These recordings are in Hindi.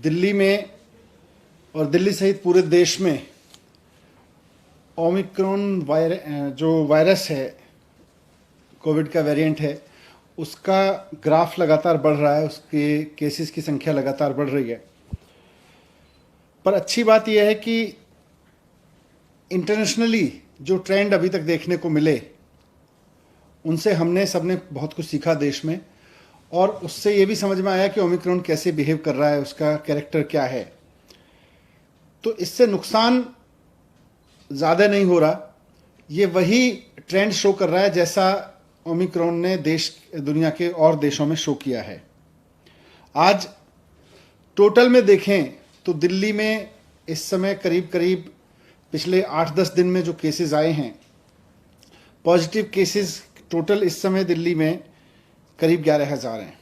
दिल्ली में और दिल्ली सहित पूरे देश में ओमिक्रॉन जो वायरस है, कोविड का वेरिएंट है, उसका ग्राफ लगातार बढ़ रहा है, उसके केसेस की संख्या लगातार बढ़ रही है। पर अच्छी बात यह है कि इंटरनेशनली जो ट्रेंड अभी तक देखने को मिले, उनसे हमने सबने बहुत कुछ सीखा देश में, और उससे ये भी समझ में आया कि ओमिक्रॉन कैसे बिहेव कर रहा है, उसका कैरेक्टर क्या है। तो इससे नुकसान ज़्यादा नहीं हो रहा, ये वही ट्रेंड शो कर रहा है जैसा ओमिक्रॉन ने दुनिया के और देशों में शो किया है। आज टोटल में देखें तो दिल्ली में इस समय करीब करीब पिछले 8-10 दिन में जो केसेस आए हैं, पॉजिटिव केसेस टोटल इस समय दिल्ली में करीब 11,000 हैं।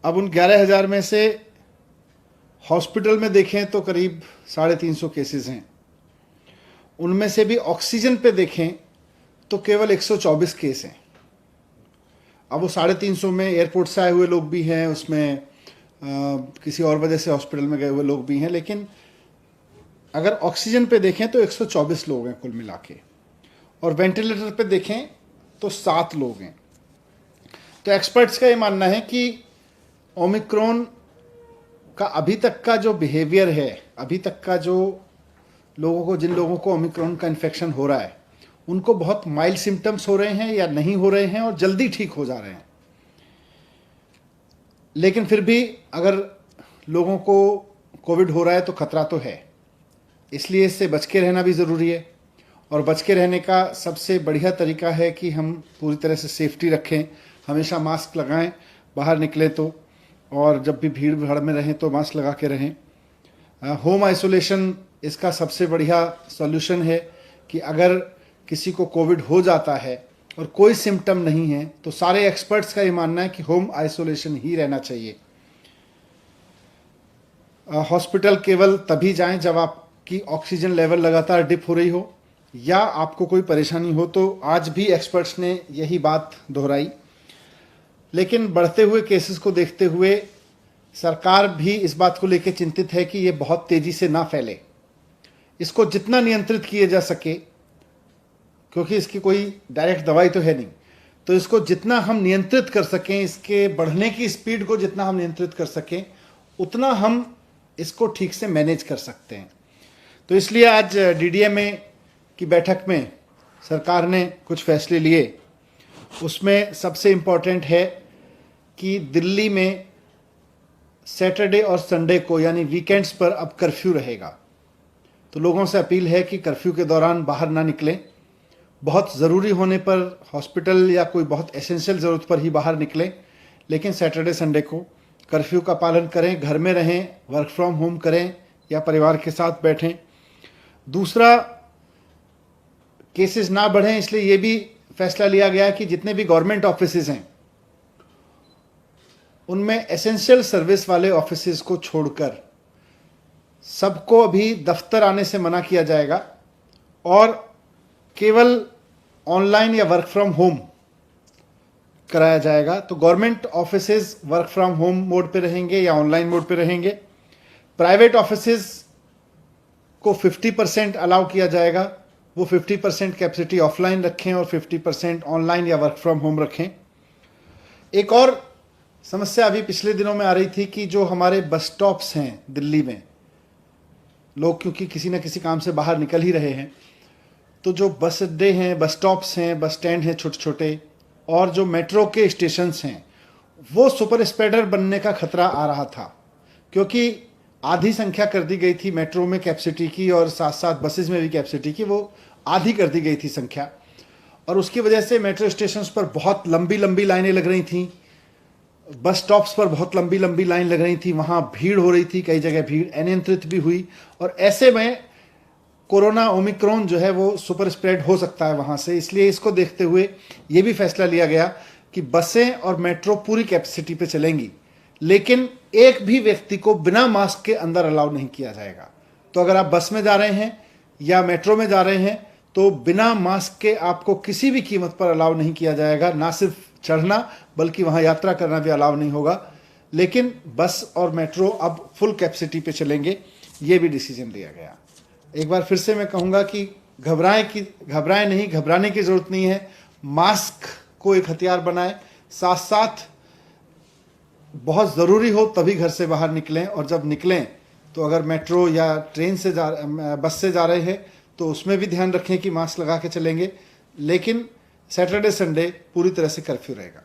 अब उन 11,000 में से हॉस्पिटल में देखें तो करीब 350 केसेस हैं। उनमें से भी ऑक्सीजन पे देखें तो केवल 124 केस हैं। अब वो 350 में एयरपोर्ट से आए हुए लोग भी हैं, उसमें किसी और वजह से हॉस्पिटल में गए हुए लोग भी हैं, लेकिन अगर ऑक्सीजन पे देखें तो 124 लोग हैं कुल मिला के, और वेंटिलेटर पे देखें तो 7 लोग हैं। तो एक्सपर्ट्स का ये मानना है कि ओमिक्रॉन का अभी तक का जो बिहेवियर है, अभी तक का जो जिन लोगों को ओमिक्रॉन का इन्फेक्शन हो रहा है, उनको बहुत माइल्ड सिम्टम्स हो रहे हैं या नहीं हो रहे हैं, और जल्दी ठीक हो जा रहे हैं। लेकिन फिर भी अगर लोगों को कोविड हो रहा है तो खतरा तो है, इसलिए इससे बच के रहना भी ज़रूरी है। और बच के रहने का सबसे बढ़िया तरीका है कि हम पूरी तरह से सेफ्टी रखें, हमेशा मास्क लगाएं बाहर निकलें तो, और जब भी भीड़ भाड़ में रहें तो मास्क लगा के रहें। होम आइसोलेशन इसका सबसे बढ़िया सॉल्यूशन है कि अगर किसी को कोविड हो जाता है और कोई सिम्टम नहीं है तो सारे एक्सपर्ट्स का ये मानना है कि होम आइसोलेशन ही रहना चाहिए। हॉस्पिटल केवल तभी जाएं जब आपकी ऑक्सीजन लेवल लगातार डिप हो रही हो या आपको कोई परेशानी हो, तो आज भी एक्सपर्ट्स ने यही बात दोहराई। लेकिन बढ़ते हुए केसेस को देखते हुए सरकार भी इस बात को लेकर चिंतित है कि ये बहुत तेज़ी से ना फैले। इसको जितना नियंत्रित किया जा सके, क्योंकि इसकी कोई डायरेक्ट दवाई तो है नहीं, तो इसको जितना हम नियंत्रित कर सकें, इसके बढ़ने की स्पीड को जितना हम नियंत्रित कर सकें, उतना हम इसको ठीक से मैनेज कर सकते हैं। तो इसलिए आज डीडीएमए की बैठक में सरकार ने कुछ फैसले लिए। उसमें सबसे इम्पॉर्टेंट है कि दिल्ली में सैटरडे और संडे को, यानी वीकेंड्स पर अब कर्फ्यू रहेगा। तो लोगों से अपील है कि कर्फ्यू के दौरान बाहर ना निकलें, बहुत ज़रूरी होने पर हॉस्पिटल या कोई बहुत एसेंशियल ज़रूरत पर ही बाहर निकलें, लेकिन सैटरडे संडे को कर्फ्यू का पालन करें, घर में रहें, वर्क फ्रॉम होम करें या परिवार के साथ बैठें। दूसरा, केसेस ना बढ़ें, इसलिए ये भी फैसला लिया गया कि जितने भी गवर्नमेंट ऑफिसेज हैं उनमें एसेंशियल सर्विस वाले ऑफिसेज को छोड़कर सबको अभी दफ्तर आने से मना किया जाएगा और केवल ऑनलाइन या वर्क फ्रॉम होम कराया जाएगा। तो government offices work from home mode पे रहेंगे या ऑनलाइन मोड पे रहेंगे। प्राइवेट ऑफिसेज को 50% अलाउ किया जाएगा, वो 50% कैपेसिटी ऑफलाइन रखें और 50% ऑनलाइन या वर्क फ्रॉम होम रखें। एक और समस्या अभी पिछले दिनों में आ रही थी कि जो हमारे बस स्टॉप्स हैं दिल्ली में, लोग क्योंकि किसी न किसी काम से बाहर निकल ही रहे हैं, तो जो बस अड्डे हैं, बस स्टॉप्स हैं, बस स्टैंड हैं छोटे छोटे, और जो मेट्रो के स्टेशंस हैं, वो सुपर स्प्रेडर बनने का खतरा आ रहा था, क्योंकि आधी संख्या कर दी गई थी मेट्रो में कैपेसिटी की, और साथ साथ बसेस में भी कैपेसिटी की वो आधी कर दी गई थी संख्या, और उसकी वजह से मेट्रो स्टेशंस पर बहुत लंबी लंबी लाइनें लग रही थी, बस स्टॉप्स पर बहुत लंबी लंबी लाइन लग रही थी, वहाँ भीड़ हो रही थी, कई जगह भीड़ अनियंत्रित भी हुई, और ऐसे में कोरोना ओमिक्रॉन जो है वो सुपर स्प्रेड हो सकता है वहाँ से। इसलिए इसको देखते हुए ये भी फैसला लिया गया कि बसें और मेट्रो पूरी कैपेसिटी पे चलेंगी, लेकिन एक भी व्यक्ति को बिना मास्क के अंदर अलाउ नहीं किया जाएगा। तो अगर आप बस में जा रहे हैं या मेट्रो में जा रहे हैं तो बिना मास्क के आपको किसी भी कीमत पर अलाउ नहीं किया जाएगा, ना सिर्फ चढ़ना बल्कि वहाँ यात्रा करना भी अलाउ नहीं होगा। लेकिन बस और मेट्रो अब फुल कैपेसिटी पे चलेंगे, ये भी डिसीजन लिया गया। एक बार फिर से मैं कहूँगा कि घबराएं नहीं, घबराने की ज़रूरत नहीं है। मास्क को एक हथियार बनाएं, साथ साथ बहुत ज़रूरी हो तभी घर से बाहर निकलें, और जब निकलें तो अगर मेट्रो या ट्रेन से बस से जा रहे हैं तो उसमें भी ध्यान रखें कि मास्क लगा के चलेंगे। लेकिन सैटरडे संडे पूरी तरह से कर्फ्यू रहेगा।